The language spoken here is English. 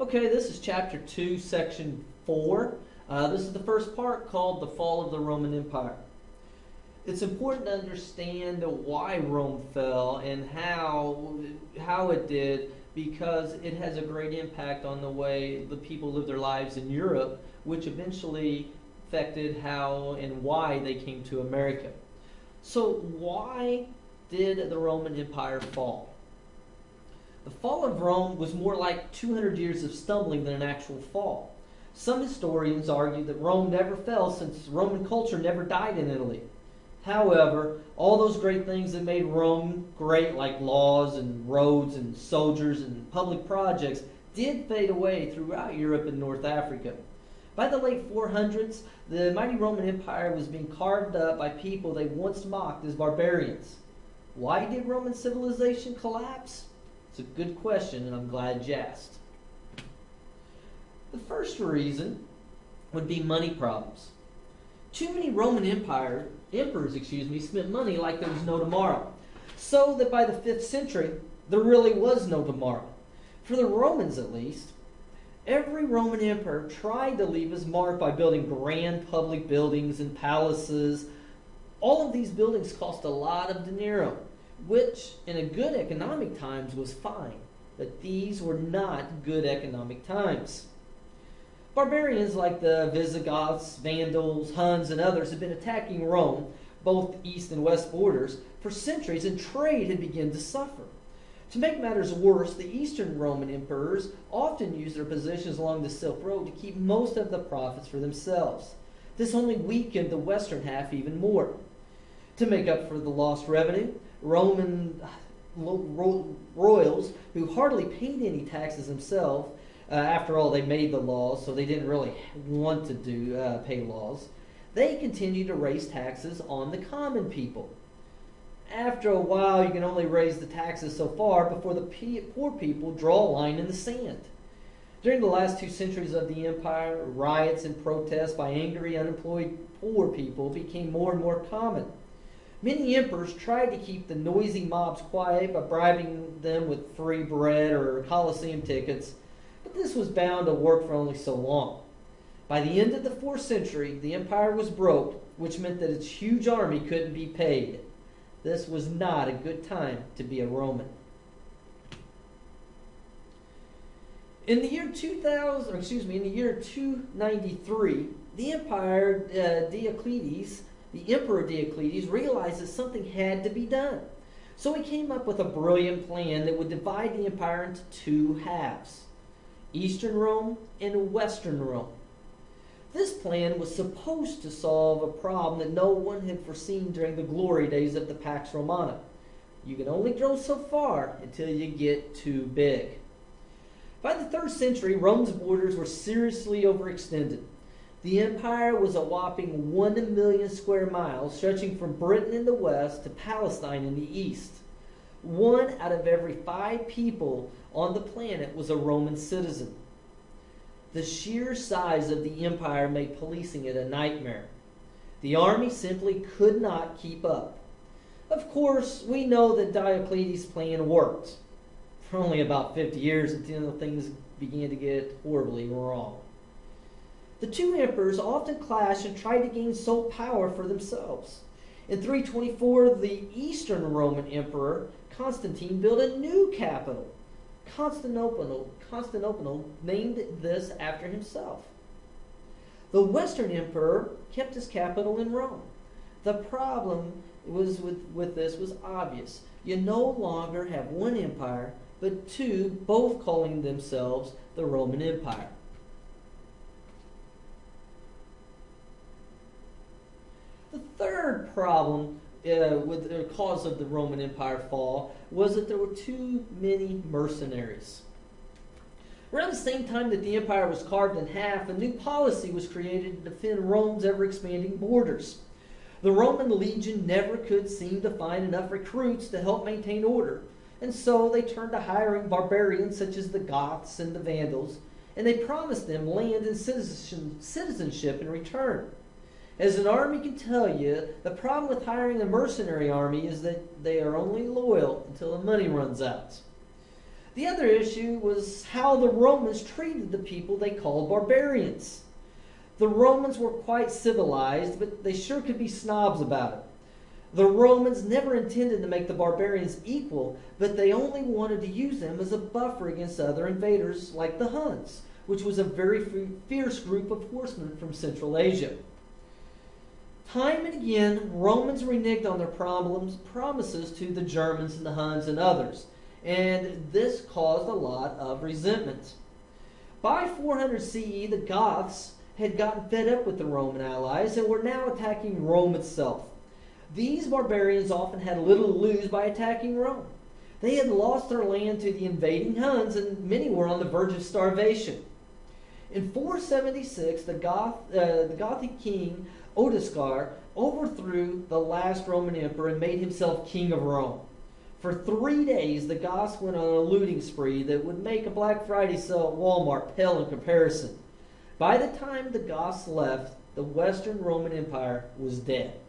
Okay, this is chapter 2, section 4. This is the first part called The Fall of the Roman Empire. It's important to understand why Rome fell and how it did, because it has a great impact on the way the people live their lives in Europe, which eventually affected how and why they came to America. So why did the Roman Empire fall? The fall of Rome was more like 200 years of stumbling than an actual fall. Some historians argue that Rome never fell since Roman culture never died in Italy. However, all those great things that made Rome great, like laws and roads and soldiers and public projects, did fade away throughout Europe and North Africa. By the late 400s, the mighty Roman Empire was being carved up by people they once mocked as barbarians. Why did Roman civilization collapse? It's a good question, and I'm glad you asked. The first reason would be money problems. Too many Roman emperors, spent money like there was no tomorrow, so that by the 5th century, there really was no tomorrow. For the Romans, at least, every Roman emperor tried to leave his mark by building grand public buildings and palaces. All of these buildings cost a lot of denaro, which in a good economic times was fine, but these were not good economic times. Barbarians like the Visigoths, Vandals, Huns, and others had been attacking Rome, both east and west borders, for centuries, and trade had begun to suffer. To make matters worse, the Eastern Roman emperors often used their positions along the Silk Road to keep most of the profits for themselves. This only weakened the western half even more. To make up for the lost revenue, Roman royals, who hardly paid any taxes themselves, after all, they made the laws, so they didn't really want to pay laws, they continued to raise taxes on the common people. After a while, you can only raise the taxes so far before the poor people draw a line in the sand. During the last 2 centuries of the empire, riots and protests by angry, unemployed poor people became more and more common. Many emperors tried to keep the noisy mobs quiet by bribing them with free bread or Colosseum tickets, but this was bound to work for only so long. By the end of the 4th century, the empire was broke, which meant that its huge army couldn't be paid. This was not a good time to be a Roman. In the year 293, the Emperor Diocletian realized that something had to be done. So he came up with a brilliant plan that would divide the empire into 2 halves: Eastern Rome and Western Rome. This plan was supposed to solve a problem that no one had foreseen during the glory days of the Pax Romana. You can only grow so far until you get too big. By the 3rd century, Rome's borders were seriously overextended. The empire was a whopping 1 million square miles, stretching from Britain in the west to Palestine in the east. 1 out of every 5 people on the planet was a Roman citizen. The sheer size of the empire made policing it a nightmare. The army simply could not keep up. Of course, we know that Diocletian's plan worked for only about 50 years until things began to get horribly wrong. The 2 emperors often clashed and tried to gain sole power for themselves. In 324, the Eastern Roman Emperor Constantine built a new capital, Constantinople, named this after himself. The Western Emperor kept his capital in Rome. The problem with this was obvious. You no longer have 1 empire, but 2, both calling themselves the Roman Empire. The third problem with the cause of the Roman Empire fall was that there were too many mercenaries. Around the same time that the empire was carved in half, a new policy was created to defend Rome's ever-expanding borders. The Roman legion never could seem to find enough recruits to help maintain order, and so they turned to hiring barbarians such as the Goths and the Vandals, and they promised them land and citizenship in return. As an army can tell you, the problem with hiring a mercenary army is that they are only loyal until the money runs out. The other issue was how the Romans treated the people they called barbarians. The Romans were quite civilized, but they sure could be snobs about it. The Romans never intended to make the barbarians equal, but they only wanted to use them as a buffer against other invaders like the Huns, which was a very fierce group of horsemen from Central Asia. Time and again, Romans reneged on their promises to the Germans and the Huns and others, and this caused a lot of resentment. By 400 CE, the Goths had gotten fed up with the Roman allies and were now attacking Rome itself. These barbarians often had little to lose by attacking Rome. They had lost their land to the invading Huns, and many were on the verge of starvation. In 476, the Gothic king Ottokar overthrew the last Roman emperor and made himself king of Rome. For 3 days, the Goths went on a looting spree that would make a Black Friday sale at Walmart pale in comparison. By the time the Goths left, the Western Roman Empire was dead.